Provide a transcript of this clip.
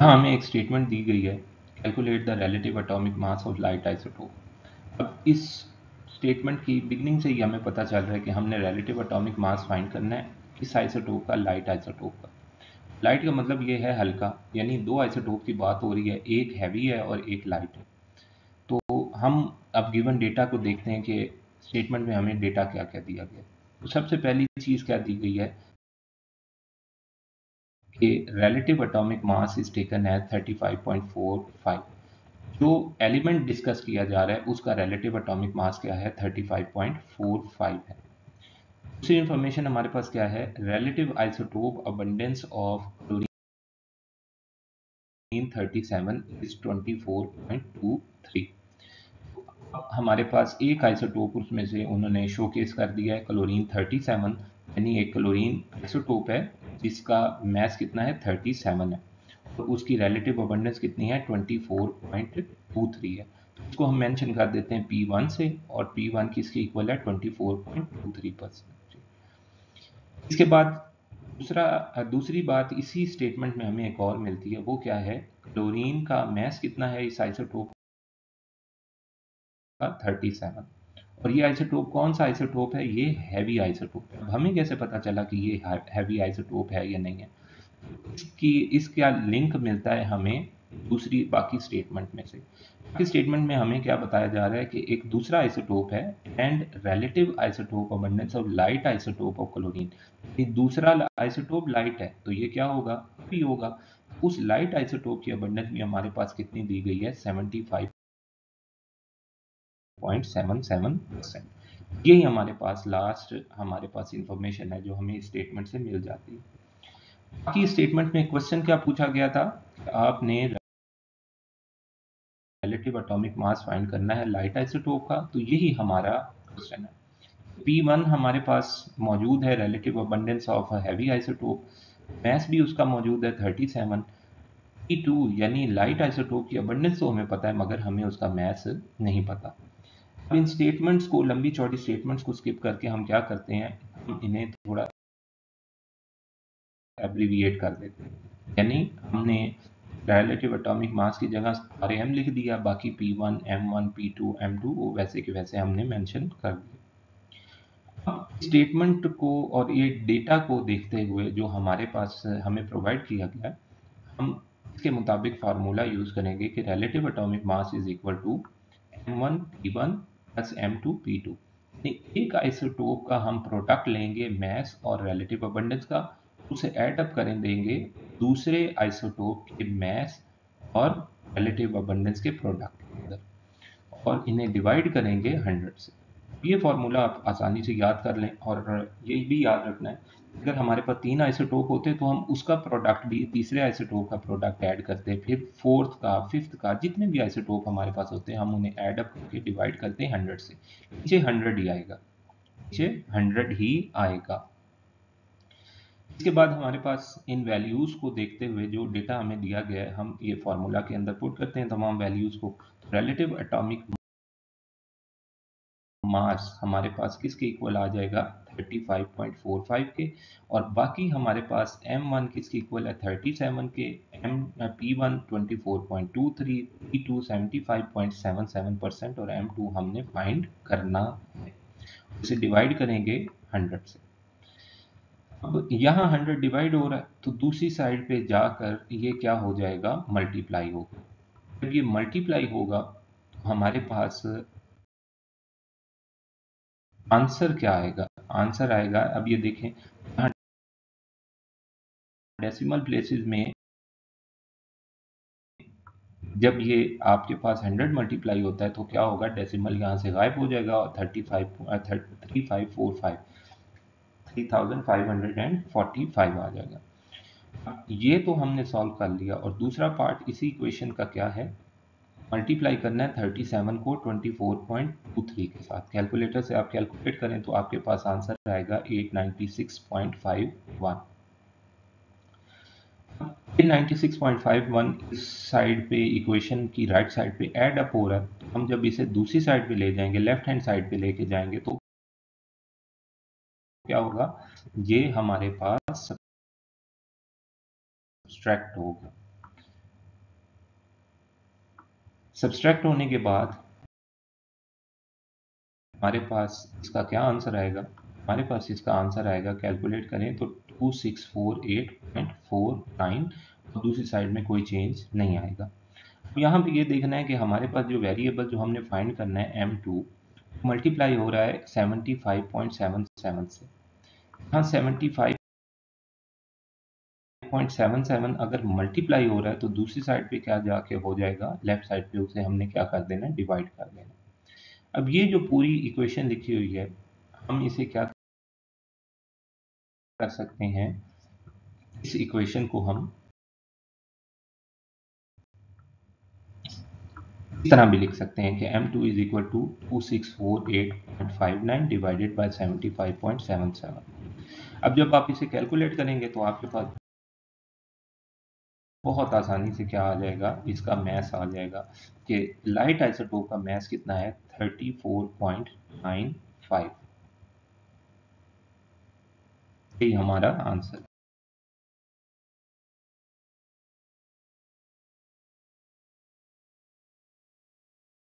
हाँ, हमें एक स्टेटमेंट दी गई है, calculate the relative atomic mass of light isotope. अब इस स्टेटमेंट की बिगनिंग से ही हमें पता चल रहा है कि हमने रिलेटिव एटॉमिक मास फाइंड करना है किस आइसोटोप का, लाइट आइसोटोप का। लाइट का मतलब ये है हल्का, यानी दो आइसोटोप की बात हो रही है, एक हैवी है और एक लाइट है। तो हम अब गिवन डेटा को देखते हैं कि स्टेटमेंट में हमें डेटा क्या क्या दिया गया। तो सबसे पहली चीज़ क्या दी गई है कि relative atomic mass is taken as 35.45। जो एलिमेंट डिस्कस किया जा रहा है उसका रिलेटिव एटॉमिक मास क्या है, 35.45 है। दूसरी इंफॉर्मेशन हमारे पास क्या है, relative isotope abundance of chlorine 37 is 24.23। हमारे पास एक आइसोटोप उसमें से उन्होंने शोकेस कर दिया है, क्लोरीन 37, यानी एक क्लोरीन आइसोटोप है जिसका मास कितना है, 37 है, और उसकी रिलेटिव अबंडेंस कितनी है, 24.23 है। तो इसको हम मेंशन कर देते हैं P1 से, और P1 किसके इक्वल है, 24.23%। इसके बाद दूसरी बात इसी स्टेटमेंट में हमें एक और मिलती है, वो क्या है, क्लोरीन का मास कितना है इस आइसोटोप का, 37। और ये आइसोटोप कौन सा आइसोटोप है, ये हैवी आइसोटोप है। अब हमें कैसे पता चला कि ये हैवी आइसोटोप है या नहीं है, इसका लिंक मिलता है हमें दूसरी बाकी स्टेटमेंट में से। बाकी स्टेटमेंट में हमें क्या बताया जा रहा है कि एक दूसरा आइसोटोप है, and relative isotope abundance of light isotope of chlorine. ये दूसरा आइसोटोप लाइट है, तो ये क्या होगा, भी होगा। उस लाइट आइसोटोप की अबंडेंस भी हमारे पास कितनी दी गई है, 75.77%। यही हमारे पास लास्ट हमारे पास इंफॉर्मेशन है जो हमें स्टेटमेंट से मिल जाती है। बाकी स्टेटमेंट में क्वेश्चन क्या पूछा गया था, आपने रिलेटिव एटॉमिक मास फाइंड करना है लाइट आइसोटोप का, तो यही हमारा क्वेश्चन है। P1 हमारे पास मौजूद है, relative abundance of heavy isotope, mass भी उसका मौजूद है 37। P2 यानी लाइट आइसोटोप की अबंडेंस तो हमें पता है, मगर हमें उसका मास नहीं पता। अब इन स्टेटमेंट्स को, लंबी चौड़ी स्टेटमेंट्स को स्किप करके हम क्या करते हैं, हम इन्हें थोड़ा एब्रीविएट कर देते हैं। यानी हमने रिलेटिव एटॉमिक मास की जगह RAM लिख दिया, बाकी P1, M1, P2, M2 वो वैसे के वैसे हमने मेंशन कर दिया। अब स्टेटमेंट को और ये डेटा को देखते हुए जो हमारे पास हमें प्रोवाइड किया गया है, हम इसके मुताबिक फार्मूला यूज करेंगे कि relative atomic mass is equal to M1 P1 plus M2 P2। एक आइसोटोप का हम प्रोडक्ट लेंगे, मास और रिलेटिव अबंडेंस का, उसे ऐड अप करें देंगे दूसरे आइसोटोप के मास और रिलेटिव अबंडेंस के प्रोडक्ट के अंदर, और इन्हें डिवाइड करेंगे 100 से। ये फॉर्मूला आप आसानी से याद कर लें, और ये भी याद रखना है, अगर हमारे पास 3 आइसोटोप होते तो हम उसका प्रोडक्ट भी तीसरे आइसोटोप का प्रोडक्ट ऐड करते, फिर फोर्थ का, फिफ्थ का, जितने भी आइसोटोप हमारे पास होते हैं हम उन्हें ऐड अप करके डिवाइड करते हैं 100 से। नीचे 100 ही आएगा, नीचे 100 ही आएगा। इसके बाद हमारे पास इन वैल्यूज को देखते हुए जो डेटा हमें दिया गया है, हम ये फॉर्मूला के अंदर पुट करते हैं तमाम वैल्यूज को। रिलेटिव एटॉमिक मास हमारे पास किसके इक्वल आ जाएगा, 35.45 के, और बाकी हमारे पास M1 किसके इक्वल है, 37 के, P1 24.23, P2 75.77% और M2 हमने फाइंड करना है। इसे डिवाइड करेंगे 100 से। अब यहाँ 100 डिवाइड हो रहा है, तो दूसरी साइड पे जाकर ये क्या हो जाएगा, मल्टीप्लाई होगा। जब ये मल्टीप्लाई होगा तो हमारे पास आंसर क्या आएगा, आंसर आएगा, अब ये देखें यहाँ डेसिमल प्लेसेस में जब ये आपके पास 100 मल्टीप्लाई होता है तो क्या होगा, डेसिमल यहाँ से गायब हो जाएगा और 3545 3545 आ जाएगा। ये तो हमने सॉल्व कर लिया, और दूसरा पार्ट इसी इक्वेशन का क्या है, मल्टीप्लाई करना है 37 को 24.23 के साथ। कैलकुलेटर से आप कैलकुलेट करें तो आपके पास आंसर आएगा 896.51। 896.51 इस साइड पे इक्वेशन की राइट साइड पे ऐड अप हो रहा है, तो हम जब इसे दूसरी साइड पे ले जाएंगे, लेफ्ट हैंड साइड पे लेके जाएंगे, तो क्या होगा, ये हमारे पास सब्सट्रैक्ट होगा। सब्सट्रैक्ट होने के बाद हमारे पास इसका क्या आंसर आएगा? हमारे पास इसका आंसर आएगा, कैलकुलेट करें तो 2648.49, और दूसरी साइड में कोई चेंज नहीं आएगा। अब यहाँ पे ये देखना है कि हमारे पास जो वेरिएबल जो हमने फाइंड करना है m2 मल्टीप्लाई हो रहा है 75.77 से। यहाँ 75.77 अगर मल्टीप्लाई हो रहा है तो दूसरी साइड पे क्या जाके हो जाएगा, लेफ्ट साइड पे उसे हमने क्या कर देना है, डिवाइड कर देना। अब ये जो पूरी इक्वेशन लिखी हुई है, हम इसे क्या कर सकते हैं, इस इक्वेशन को हम इस तरह भी लिख सकते हैं कि m2 is equal to 2648.59 divided by 75.77। अब जब आप इसे कैलकुलेट करेंगे तो आपके पास बहुत आसानी से क्या आ जाएगा, इसका मैथ आ जाएगा कि लाइट आइसोटोप का मैथ कितना है, 34.95। यही हमारा आंसर है।